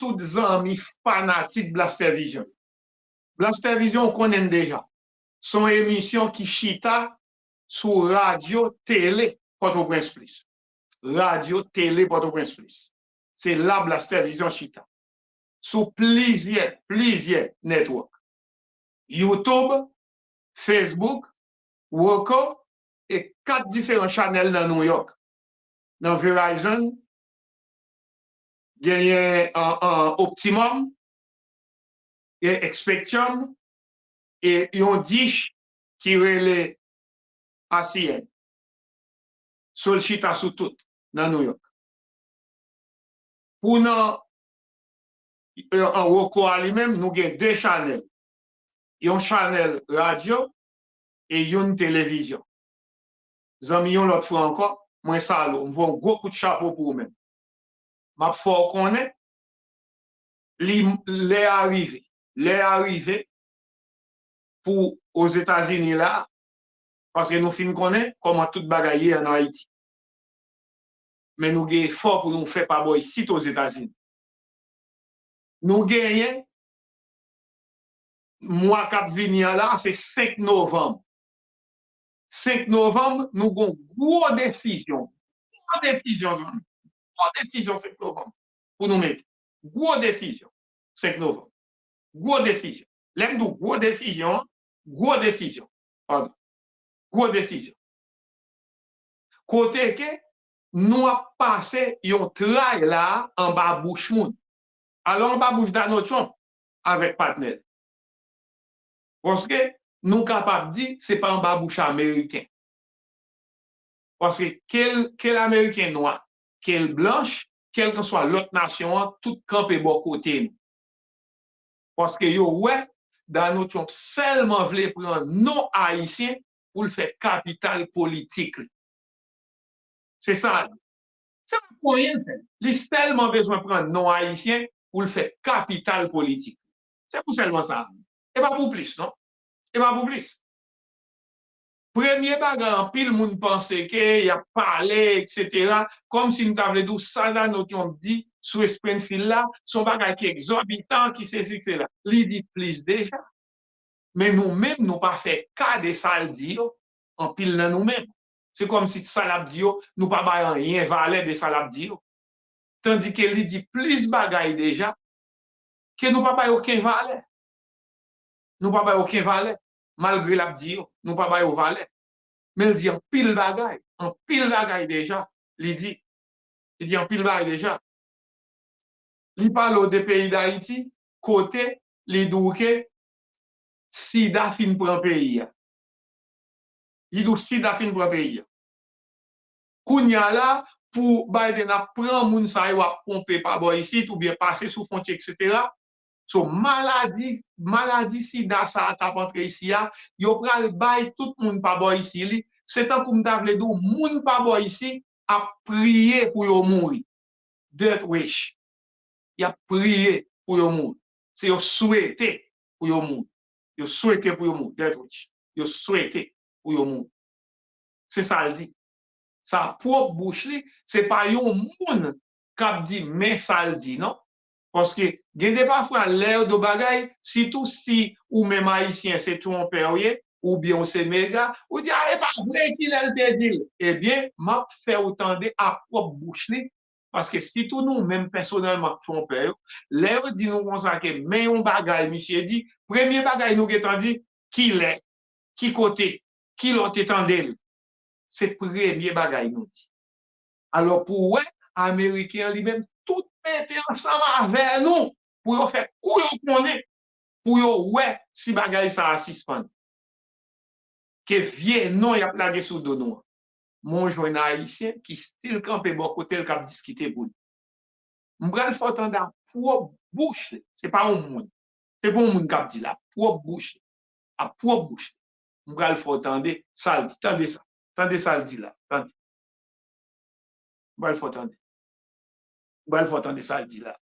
tous amis fanatiques Blaster Vision. Blaster Vision, on connaît déjà. Son émission qui chita sur radio, télé, Port-au-Prince Plus. Radio, télé, Port-au-Prince Plus. C'est la Blaster Vision chita. Sur plusieurs networks. YouTube, Facebook, Roku et 4 différents channels dans New York. Dans Verizon, il y a un Optimum, et Spectrum, et il y a un Dish qui relève ACN. Sol chita sous tout dans New York. Pour nous, en Roku lui-même, nous avons 2 channels. Il y a un channel radio et une télévision. Zami yon l'autre fois encore, moi ça, on voit un gros coup de chapeau pour vous-même. Ma fort qu'on est, les arrivés pour aux États-Unis là, parce que nous films connaît comment tout bagaille en Haïti. Mais nous gagnons fort pour nous faire pas boy ici aux États-Unis. Nous gagnons mois cap venir là, c'est 5 novembre. 5 novembre, nous avons une grosse décision. Grosse décision 5 novembre. Pour nous mettre. Grosse décision. 5 novembre. Grosse décision. L'aime nous, grosse décision. Pardon. Grosse décision. Côté que nous avons passé un trail là en bas bouche moun. Alors en bas bouche Donald Trump avec partenaire. Parce que nous sommes capables de dire que ce n'est pas en bas bouche américain. Parce que quel américain noir, quel blanche, quelle que soit l'autre nation, tout camp est bon côté. Parce que ouais, Donald Trump seulement voulait prendre non haïtien pour le faire capital politique. C'est ça. C'est pour rien faire. Il a seulement besoin de prendre non haïtien pour le faire capital politique. C'est pour seulement ça. Et pas pour plus, non? Et pas pour plus. Premier bagage, pile moun pense que y a parlé, etc. Comme si nous t'avons dit ça là, nous avons dit sur Springfield là, son bagage qui est exorbitant, qui c'est etc. Il dit plus déjà. Mais nous-mêmes, nous pas fait cas de ça le dire en pile dans nous-mêmes. C'est comme si ça l'a dit, nous pas rien valer de ça l'a dit. Tandis qu'il dit plus bagage déjà que nous pas aucun valet. Nous pas aucun valet. Malgré la dit, nous pas au valet. Mais il dit en pile bagaille déjà. Il dit en pile bagaille déjà. Il parle des pays d'Haïti, côté, les douke, Sida fin pour un pays. Il dit Sida fin pour un pays. Kounya là, pour Biden a prend moun sa yo a pomper par boy ici, ou bien passer sous frontière, etc. So maladie sida ça t'a rentré ici, yo pral bay tout moun pa boy ici, c'est tant comme t'avle dou moun pa boy ici a prier pour yo mourir. Death wish. Il a prié pour yo mourir. C'est yo souhaité pour yo mourir. Yo souhaité pour yo mourir. Death wish. Yo souhaité pour yo mourir. C'est ça le dit. Sa propre bouche li, c'est pas yon moun k'ap dit mais ça le dit, non? Parce que gende parfois l'air de bagay, surtout si ou même haïtien c'est trompeur ou bien c'est méga, ou dit ah pas vrai qu'il a te dit. Eh bien, m'a fait autant de à propre bouche li parce que si tout nous même personnellement trompeur, l'air dit nous comme ça que mais on bagay monsieur dit, premier bagay nous qui dit qui l'est, qui côté, qui l'autre étendel. C'est premier bagay nous dit. Alors pour ouais, américain lui-même tout mettre ensemble avec nous pour faire couillon connaît pour ouais si bagay ça suspend. Que vieux non y a plagué sous de nous. Mon joint haïtien qui style campé bon côté le cap discuter pour lui. M'bral faut entendre pour bouche, c'est pas un monde. C'est pas un monde cap dit là, pour bouche. À pour bouche. M'bral faut entendre ça, tendez ça. Tendez ça le dit là. Tendez. M'bral faut entendre. M'bral faut entendre ça le dit là.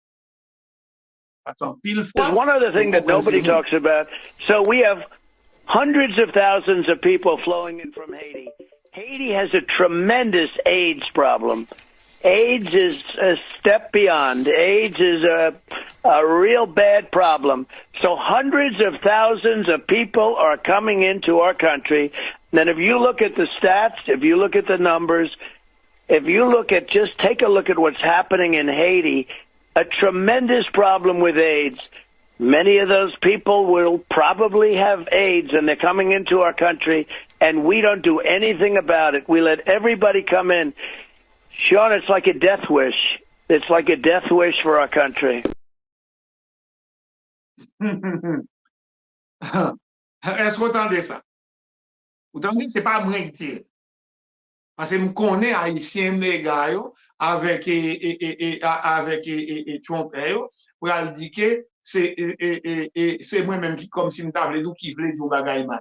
One other thing that nobody talks about, so we have hundreds of thousands of people flowing in from Haiti. Haiti has a tremendous AIDS problem. AIDS is a step beyond. AIDS is a real bad problem. So hundreds of thousands of people are coming into our country. And if you look at the stats, if you look at the numbers, if you look at, just take a look at what's happening in Haiti, a tremendous problem with AIDS. Many of those people will probably have AIDS, and they're coming into our country, and we don't do anything about it. We let everybody come in. Sean, it's like a death wish. It's like a death wish for our country. Est-ce que vous entendez ça? Vous entendez? Ce n'est pas moi qui dis. Parce que je connais Haïtien méga avec Trump pour le dire que c'est moi-même qui comme si je t'avais dit qui voulait dire bagaille mal.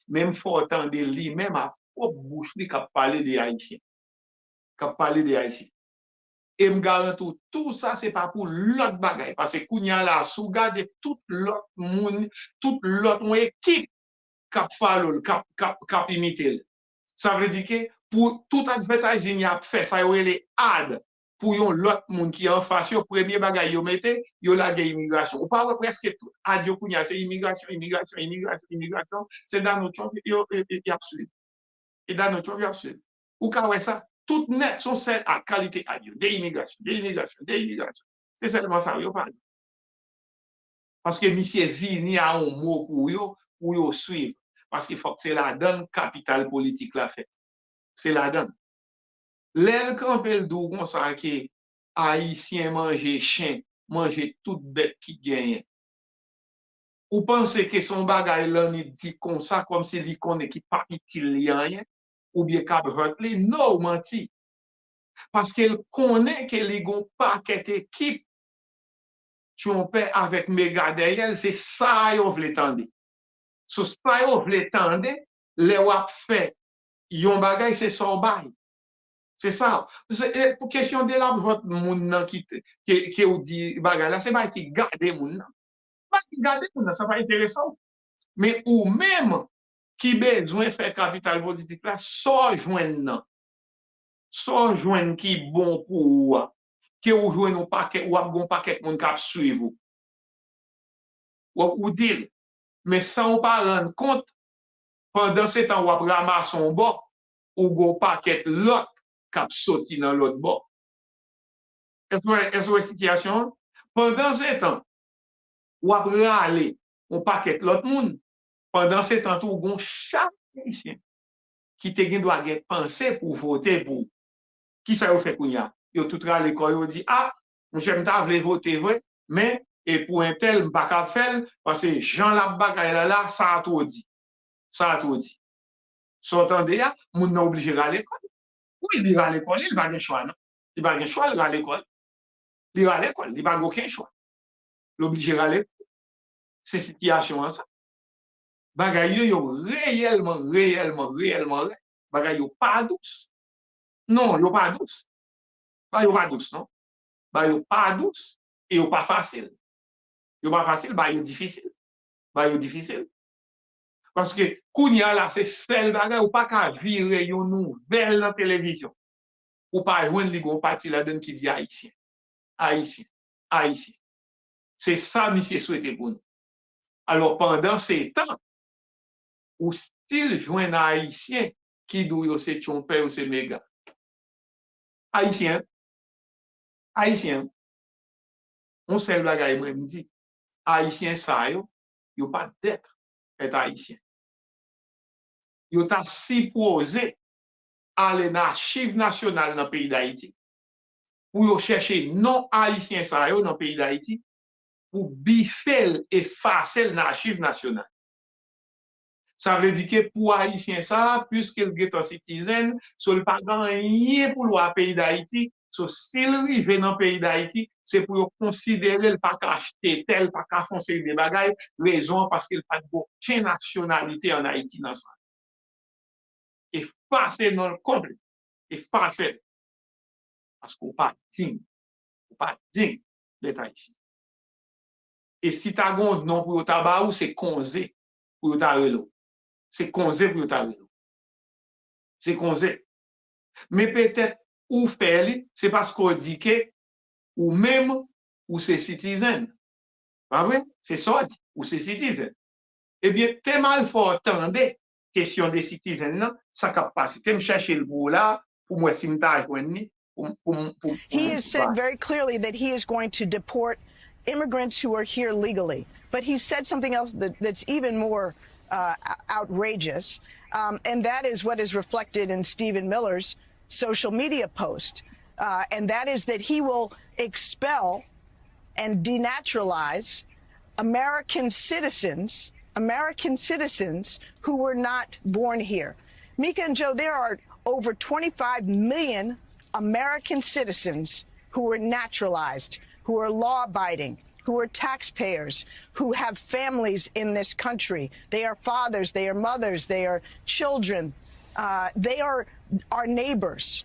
Même faut entendre lui même à propre bouche qui parler des Haïtiens. Qui parler des Haïtiens. Et me garantis tout ça c'est pas pour l'autre bagaille parce que kounya là sous garde tout l'autre monde, toute l'autre équipe cap follow cap imiter. Ça veut dire que pour tout advertising y a fait ça y les ad pour yon l'autre monde qui en face yo premier bagay yo mette yo la immigration ou pas presque tout ad yo kounya c'est immigration c'est dans notre champ yo absolu et dans notre champ absolu ou ka ouais ça tout net sont celles à qualité ad yo des immigration c'est seulement ça yo parle parce que monsieur vini a un mot pour yo suivre parce qu'il faut que c'est la donne capital politique la fait. C'est la donne. L'aile campel d'où on sait que Haïtien manger chien, manger toute bête qui gagne. Ou pensez que son bagay là ni dit comme ça comme si il connaît qui pas utile rien ou bien cap hurt li non menti. Parce qu'elle connaît que les gon paquet équipe trompé avec méga derrière, c'est ça yo vle tande. So ça yo vle tande, les wap fait yon bagay c'est son bail. C'est ça. Pour question de la votre moun qui ou dit bagay là, c'est pas qui garde moun. Pas qui garde moun, ça pas intéressant. Mais ou même qui besoin faire capital politique là, soit joindre qui bon pour ou que ou joindre un paquet ou gon paquet moun k'ap suivre ou dire mais sans pas rendre compte pendant ce temps ou ap ramasse son bord ou gon paquet l'autre k'ap sorti dans l'autre bord. Est-ce que situation pendant ce temps ou ap rale on paquet l'autre monde pendant ce temps tout gon chaque haïtien qui te gen doit penser pour voter pour qui ça fait kounya yo tout rale l'école yo dit ah monsieur m'ta vle voter vrai mais et pour un tel m'pa ka faire parce que Jean la bagay là ça a tout dit s'entendez ya moun nan obligé rale l'école oui il va à l'école il va gen choix non il va gen choix il va à l'école il va à l'école il va aucun choix l'obligé rale c'est situation ça bagay yo réellement bagay yo pas douce non yo pas douce ba yo pas douce non ba yo pas douce et yo pas facile ba yo difficile parce que kounya là c'est seul bagay ou pas ka virer yon nouvelle dans télévision ou pas joindre li gon parti là dedans qui dit haïtien c'est ça monsieur souhaité pour nous alors pendant ces temps ou style joindre haïtien qui dou yo c'est chompé ou c'est méga haïtien on seul bagay moi me dit haïtien ça yo pas d'être être haïtien yo ta supposé aller dans l'archive nationale dans le pays d'Haïti pour yo chercher non haïtien ça yo dans le pays d'Haïti pour biffer et effacer l'archive nationale. Ça veut dire que pour haïtien ça puisqu'il est un citoyen, sur le pas rien pour le pays d'Haïti, so s'il arrive dans le pays d'Haïti, c'est pour considérer le pas acheter tel pas qu'à foncer des bagailles, raison parce qu'il pas aucune nationalité en Haïti dans ça. Effacer non complet, effacer parce qu'on pas digne d'être haïtien. Et si tu as un nom pour tabac, c'est Konzé pour ta relo. C'est Konzé pour ta relo. C'est Konzé. Mais peut-être ou fait, c'est parce qu'on dit que ou même ou c'est citizen. Pas vrai? C'est ça, ou c'est citizen. Eh bien, t'es mal fort attendre question des citoyens, ça cap passer. T'es me chercher le bout là, pour moi, si m'ta joindre, He has said very clearly that he is going to deport immigrants who are here legally. But he said something else that's even more outrageous, and that is what is reflected in Stephen Miller's social media post. And that is that he will expel and denaturalize American citizens who were not born here. Mika and Joe, there are over 25 million American citizens who are naturalized, who are law-abiding, who are taxpayers, who have families in this country. They are fathers, they are mothers, they are children. They are our neighbors.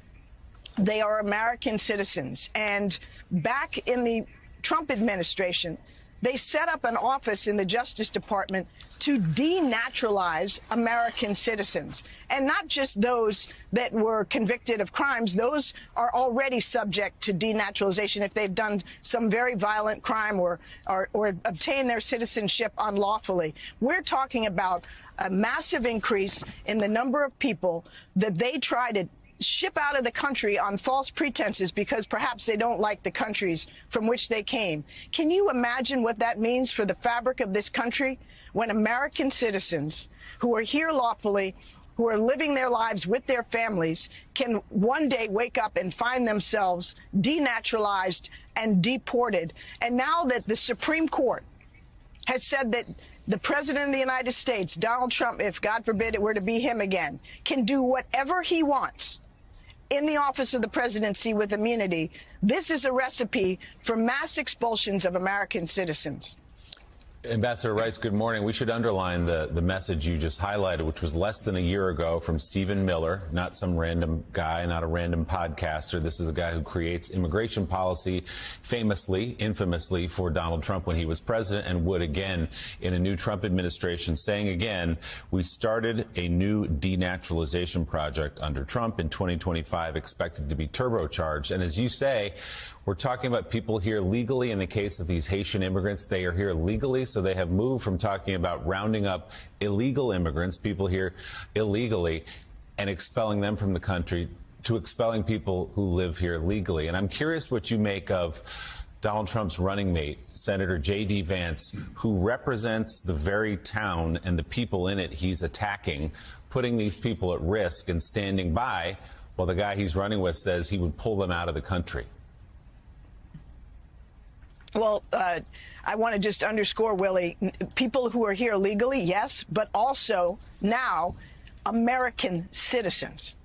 They are American citizens. And back in the Trump administration, they set up an office in the Justice Department to denaturalize American citizens. And not just those that were convicted of crimes. Those are already subject to denaturalization if they've done some very violent crime or obtained their citizenship unlawfully. We're talking about a massive increase in the number of people that they try to ship out of the country on false pretenses because perhaps they don't like the countries from which they came. Can you imagine what that means for the fabric of this country when American citizens who are here lawfully, who are living their lives with their families, can one day wake up and find themselves denaturalized and deported? And now that the Supreme Court has said that the President of the United States, Donald Trump, if God forbid it were to be him again, can do whatever he wants in the office of the presidency with immunity, this is a recipe for mass expulsions of American citizens. Ambassador Rice, good morning. We should underline the message you just highlighted, which was less than a year ago from Stephen Miller, not some random guy, not a random podcaster. This is a guy who creates immigration policy famously, infamously for Donald Trump when he was president and would again in a new Trump administration, saying again, we started a new denaturalization project under Trump in 2025, expected to be turbocharged. And as you say, we're talking about people here legally. In the case of these Haitian immigrants, they are here legally, so they have moved from talking about rounding up illegal immigrants, people here illegally, and expelling them from the country, to expelling people who live here legally. And I'm curious what you make of Donald Trump's running mate, Senator J.D. Vance, who represents the very town and the people in it he's attacking, putting these people at risk and standing by while the guy he's running with says he would pull them out of the country. Well, I want to just underscore, Willie, people who are here legally, yes, but also now American citizens.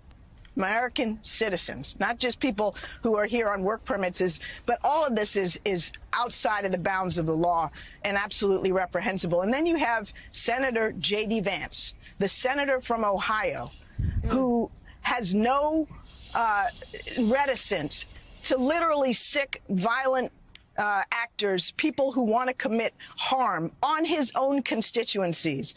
American citizens, not just people who are here on work permits, but all of this is outside of the bounds of the law and absolutely reprehensible. And then you have Senator J.D. Vance, the senator from Ohio, who has no reticence to literally sick, violent actors, people who want to commit harm on his own constituencies,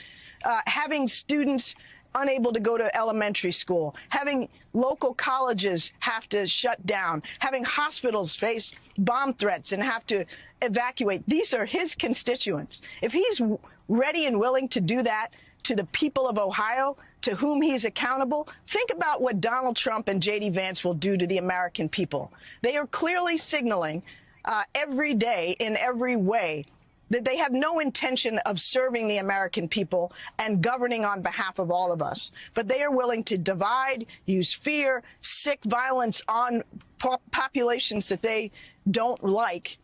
having students unable to go to elementary school, having local colleges have to shut down, having hospitals face bomb threats and have to evacuate. These are his constituents. If he's ready and willing to do that to the people of Ohio, to whom he's accountable, think about what Donald Trump and J.D. Vance will do to the American people. They are clearly signaling every day in every way that they have no intention of serving the American people and governing on behalf of all of us. But they are willing to divide, use fear, sick violence on populations that they don't like,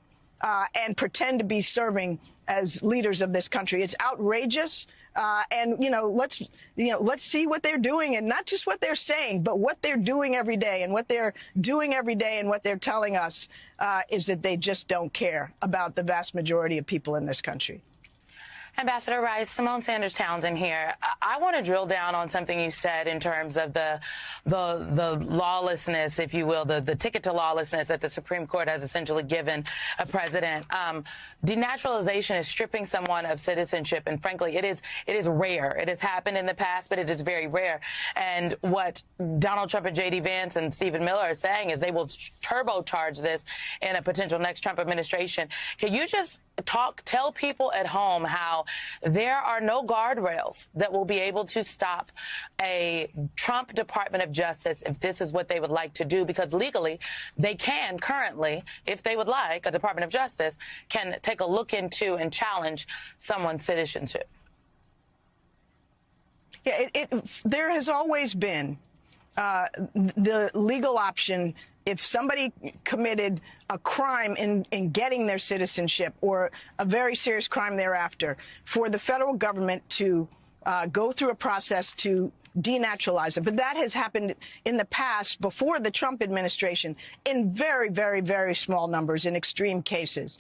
and pretend to be serving as leaders of this country. It's outrageous. And, let's see what they're doing, and not just what they're saying, but what they're doing every day. And what they're doing every day and what they're telling us is that they just don't care about the vast majority of people in this country. Ambassador Rice, Simone Sanders Townsend here. I want to drill down on something you said in terms of the lawlessness, if you will, the ticket to lawlessness that the Supreme Court has essentially given a president. Denaturalization is stripping someone of citizenship, and frankly, it is rare. It has happened in the past, but it is very rare. And what Donald Trump and J.D. Vance and Stephen Miller are saying is they will turbocharge this in a potential next Trump administration. Can you just tell people at home how there are no guardrails that will be able to stop a Trump Department of Justice if this is what they would like to do, because legally they can currently, if they would like, a Department of Justice can take a look into and challenge someone's citizenship? Yeah, there has always been the legal option if somebody committed a crime in getting their citizenship or a very serious crime thereafter, for the federal government to go through a process to denaturalize it. But that has happened in the past before the Trump administration in very, very, very small numbers in extreme cases.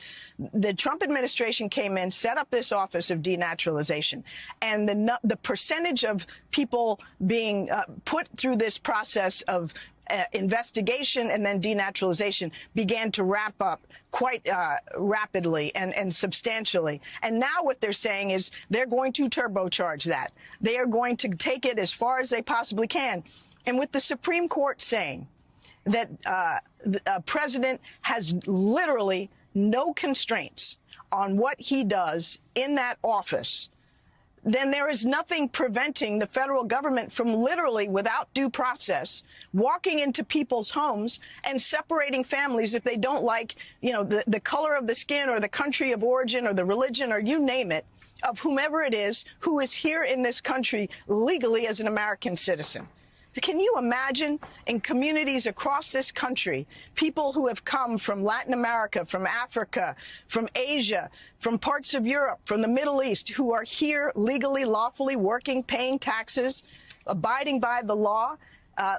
The Trump administration came in, set up this office of denaturalization, and the percentage of people being put through this process of investigation and then denaturalization began to wrap up quite rapidly and substantially. And now what they're saying is they're going to turbocharge that. They are going to take it as far as they possibly can. And with the Supreme Court saying that a president has literally no constraints on what he does in that office, then there is nothing preventing the federal government from literally, without due process, walking into people's homes and separating families if they don't like, you know, the color of the skin or the country of origin or the religion or you name it, of whomever it is who is here in this country legally as an American citizen. Can you imagine in communities across this country, people who have come from Latin America, from Africa, from Asia, from parts of Europe, from the Middle East, who are here legally, lawfully working, paying taxes, abiding by the law,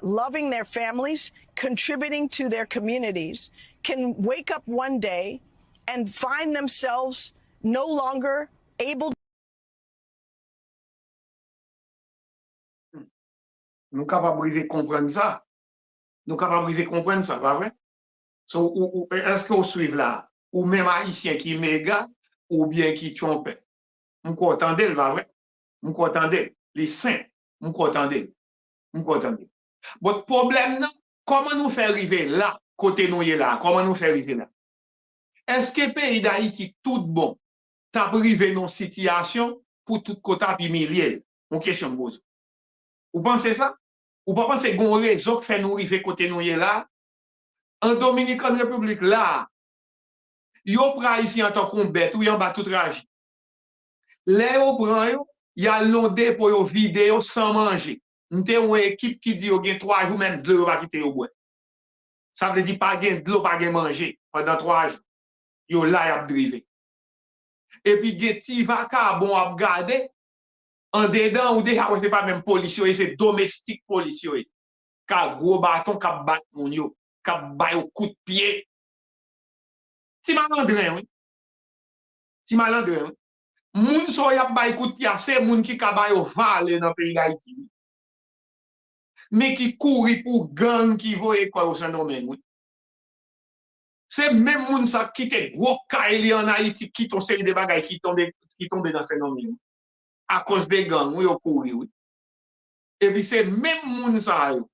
loving their families, contributing to their communities, can wake up one day and find themselves no longer able. Nous capables de comprendre ça. Nous capables de comprendre ça, pas vrai? So, est-ce que vous suivez là? Ou même haïtien qui méga, ou bien qui trompe? Nous entendez, pas vrai? Nous entendez. Les saints, nous entendez. Nous entendez. Votre problème, comment nous faire arriver là, côté nous est là? Comment nous faire arriver là? Est-ce que le pays d'Haïti, tout bon, t'a privé nos situations pour tout côté puis milliers? Mon question me pose. Vous pensez ça? Ou pas penser qu'on réseau qui fait nous arriver côté nous là? En Dominicaine République là, yo prend ici en tant qu'on bête ou en bas tout trajet. Là yo prend yo, y a l'ondé pour yo vider yo sans manger. Nous avons une équipe qui dit yo gen 3 jours même 2 va quitter yo boire. Ça veut dire pas gen de l'eau, pas gen manger pendant 3 jours. Yo là y a drivé. Et puis gen ti vaca bon à garder en dedans ou déjà c'est pas même policier, c'est domestique policier. Ka gros bâton ka bat moun yo, ka bay au coup de pied. Si malandrin oui. Si malandrin oui. Moun so y a bay coup de pied, c'est moun qui ka bay au vale dans pays d'Haïti. Mais qui courir pour gang qui voye quoi au Saint-Domingue oui. C'est même moun ça qui te gros kaili en Haïti qui ton série de bagages qui tombe dans Saint-Domingue. À cause des gangs, oui, au couru, oui. Et puis c'est même moun sa yo.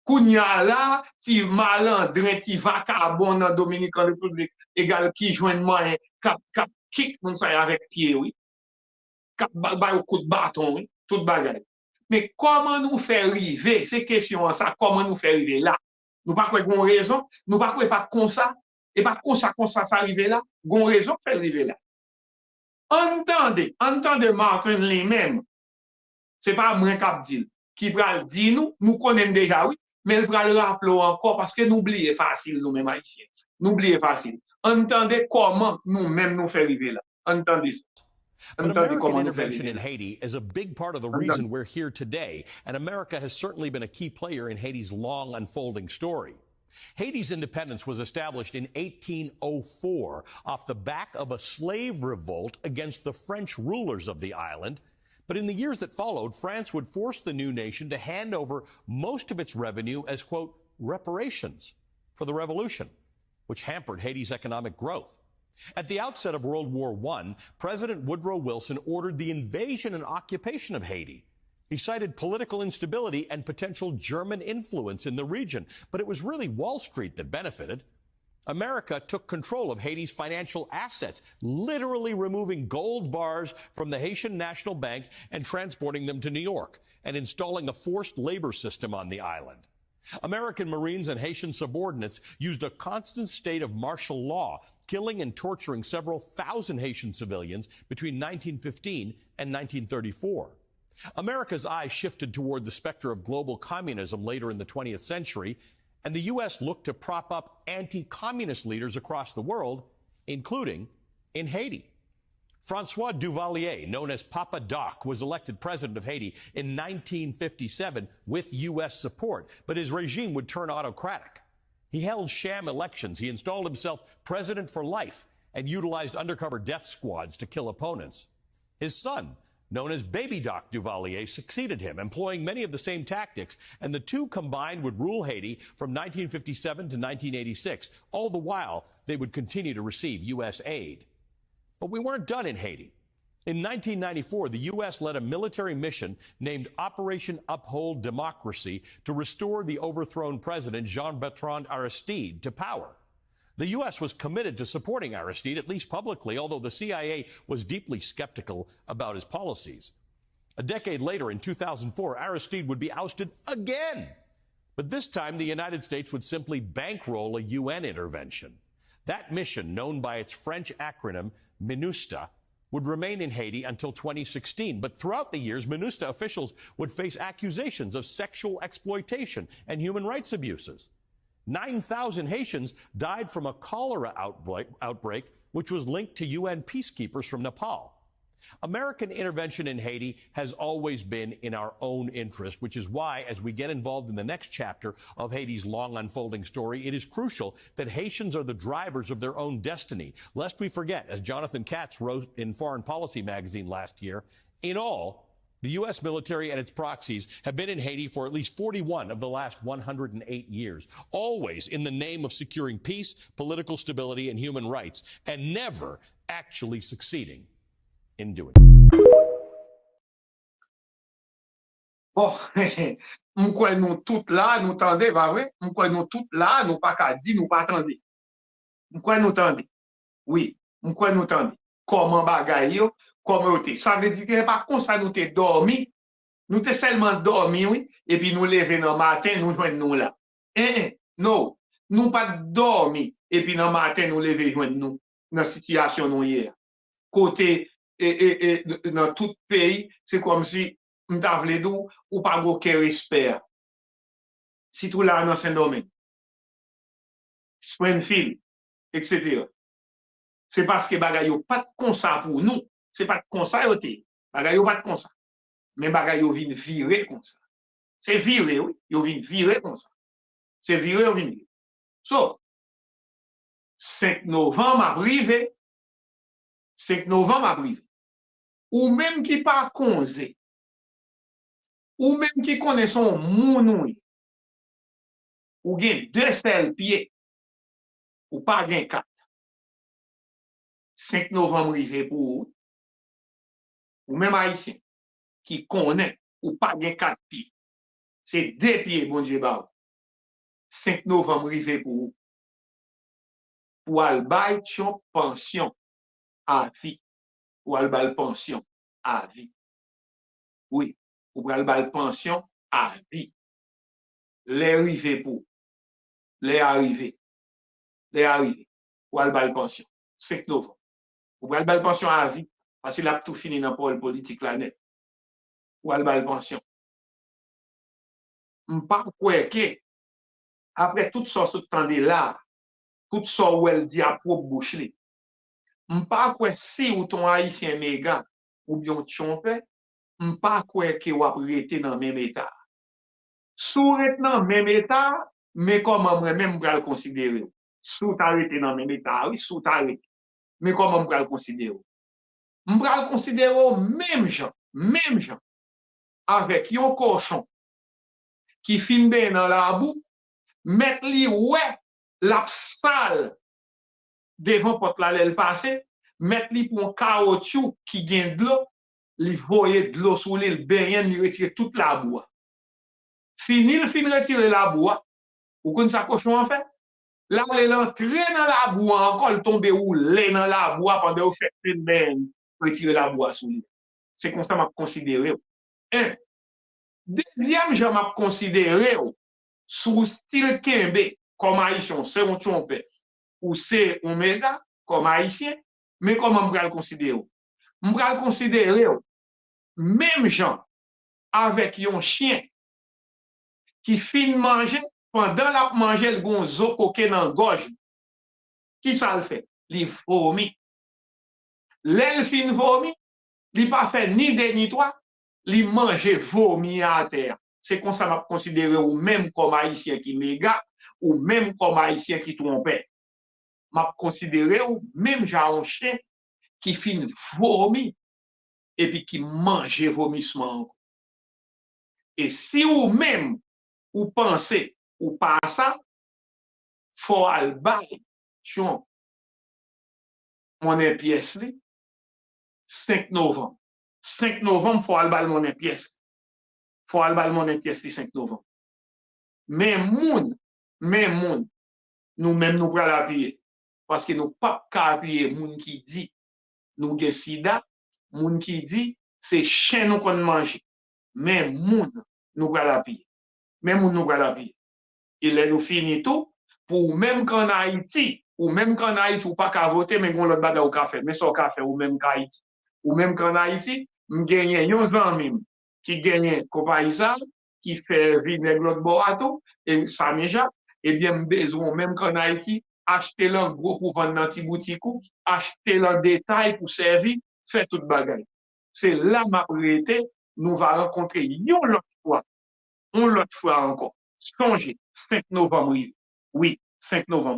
Kounya là, ti malandrin, ti vacabon dans Dominicaine République, égal qui joigne moyen, cap kick moun sa avec pied, oui. Cap bay au coup de bâton, oui, tout bagay. Mais comment nous faire arriver, c'est question ça, comment nous faire arriver là? Nous pas quoi gon raison, nous pas quoi pas comme ça, et pas comme ça ça arriver là, gon raison faire arriver là. Entendez Martin lui-même. C'est pas moi qui pral dit nous connaissons déjà, oui, mais il pral rappeler encore parce que nous oublions facile, nous-mêmes haïtiens. Nous oublions facile. Entendez comment nous-mêmes nous faire arriver là. Entendez ça. But American intervention in Haiti is a big part of the reason we're here today, and America has certainly been a key player in Haiti's long unfolding story. Haiti's independence was established in 1804 off the back of a slave revolt against the French rulers of the island. But in the years that followed, France would force the new nation to hand over most of its revenue as, quote, reparations for the revolution, which hampered Haiti's economic growth. At the outset of World War I, President Woodrow Wilson ordered the invasion and occupation of Haiti. He cited political instability and potential German influence in the region, but it was really Wall Street that benefited. America took control of Haiti's financial assets, literally removing gold bars from the Haitian National Bank and transporting them to New York, and installing a forced labor system on the island. American Marines and Haitian subordinates used a constant state of martial law, killing and torturing several thousand Haitian civilians between 1915 and 1934. America's eyes shifted toward the specter of global communism later in the 20th century, and the U.S. looked to prop up anti-communist leaders across the world, including in Haiti. Francois Duvalier, known as Papa Doc, was elected president of Haiti in 1957 with U.S. support, but his regime would turn autocratic. He held sham elections. He installed himself president for life and utilized undercover death squads to kill opponents. His son, known as Baby Doc Duvalier, succeeded him, employing many of the same tactics, and the two combined would rule Haiti from 1957 to 1986. All the while, they would continue to receive U.S. aid. But we weren't done in Haiti. In 1994, the U.S. led a military mission named Operation Uphold Democracy to restore the overthrown president, Jean-Bertrand Aristide, to power. The U.S. was committed to supporting Aristide, at least publicly, although the CIA was deeply skeptical about his policies. A decade later, in 2004, Aristide would be ousted again. But this time, the United States would simply bankroll a UN intervention. That mission, known by its French acronym MINUSTAH, would remain in Haiti until 2016. But throughout the years, MINUSTAH officials would face accusations of sexual exploitation and human rights abuses. 9,000 Haitians died from a cholera outbreak, which was linked to UN peacekeepers from Nepal. American intervention in Haiti has always been in our own interest, which is why, as we get involved in the next chapter of Haiti's long unfolding story, it is crucial that Haitians are the drivers of their own destiny. Lest we forget, as Jonathan Katz wrote in Foreign Policy magazine last year, in all, the U.S. military and its proxies have been in Haiti for at least 41 of the last 108 years, always in the name of securing peace, political stability, and human rights, and never actually succeeding in doing it. Bon, m'kwen nou tout là, nous tendez, pas vrai? M'kwen nou tout là, nous pas qu'à dire, nous pas tendez. M'kwen nous tendez. Oui, m'kwen nous tendez. Comment bagay yo, comment yo te. Ça veut dire que pas comme ça nous te dormi. Nous te seulement dormi, oui, et puis nous lever dans matin, nous joindre nous là. Non, nous pas dormi, et puis dans matin, nous lever joindre nous dans situation nous hier. Côté dans tout pays, c'est comme si m'tavle dou ou pas aucun respect. Si tout là dans Saint-Domingue, Springfield, etc. C'est parce que bagay yo pas comme ça pour nous, c'est pas comme ça yo te. Bagay yo pas comme ça. Mais bagay yo vin virer comme ça. C'est virer, oui, yo vin virer comme ça. C'est virer ou vin. So, 5 novembre à privé. 5 novembre à privé. Ou même qui pas konze, ou même qui connaît son moun, ou gen 2 sel pieds, ou pas gen 4. 5 novembre rive pour ou même haïtien qui connaît ou pas gen 4 pieds. C'est 2 pieds, bon Dieu, 5 novembre rive pour al bay chon pension à vie. Ou al bal pension à vie. Oui, ou al bal pension à vie. Les arrivés pour. Les arrivés. Ou al bal pension. 5 novembre. Ou al bal pension à vie. Parce qu'il a tout fini dans le pôle politique là net. Ou al bal pension. M'pas quoi que, après tout ça, tout temps de là, tout ça où elle dit à propre bouche li. M'pas quoi si ou ton haïtien méga ou bien chompe, m'pas quoi que ou ap rete dans même état. Sous rete dans même état, mais comment moi-même je le considérer? Sous arrêté dans mes états, oui, sous arrêté. Mais comment je le considérer? Je le considérer même gens, avec un cochon qui filme dans la boue, mettre lui, ouais, la salle devant porte la l'aile passée, mettre lui pour un caoutchouc qui gagne de l'eau, lui voyer de l'eau sous l'île, bien, lui retirer toute la boue. Fini, il finit retirer la boue. Ou qu'on sa cochon en fait? Là, il entre dans la boue encore, il tombe ou l'est dans la boue pendant qu'il fait une ben, retirer la boue sous lui. C'est comme ça que je considère. Un. Deuxième, je m'a considéré sous style Kembe, comme haïtien, c'est un trompe, ou c'est un méga, comme haïtien, mais comment je vais le considérer? Je vais le considérer même gens avec un chien qui finit manger, pendant la manger, le gonzo coquet dans la gorge. Qui ça le fait? Il vomit. L'elle fin vomi, il pas fait ni deux ni trois, il mange vomi à terre. C'est comme ça m'a considéré ou même comme haïtien qui méga, ou même comme haïtien qui trompait. M'a considéré ou même j'ai un chien qui fin vomi et puis qui mange vomissement. Et si ou même ou pensez ou pas ça, faut aller sur mon pièce 5 novembre. 5 novembre, faut aller mon pièce. Faut aller mon pièce le 5 novembre. Mais moun, nous-mêmes nous prenons l'appuyer. Parce que nous pas qu'à appuyer moun qui dit nous avons sida, moun qui dit c'est chien nous qu'on mange. Mais moun nous prenons l'appuyer. Mais moun nous prenons l'appuyer. Il est nous fini tout pour même qu'en Haïti, ou même qu'en Haïti, ou pas qu'à voter, mais qu'on l'autre bagage au café. Mais ça café ou même qu'Haïti. Ou même qu'en Haïti, nous gagnons un ami qui gagne Copaïsa, qui fait vinaigre l'autre boato, et Saméja, et bien, besoin, même qu'en Haïti, acheter l'un gros pour vendre dans petit boutique, acheter l'un détail pour servir, faire toute bagaille. C'est là ma priorité, nous va rencontrer une autre fois encore. Songez, 5 novembre, oui, 5 novembre.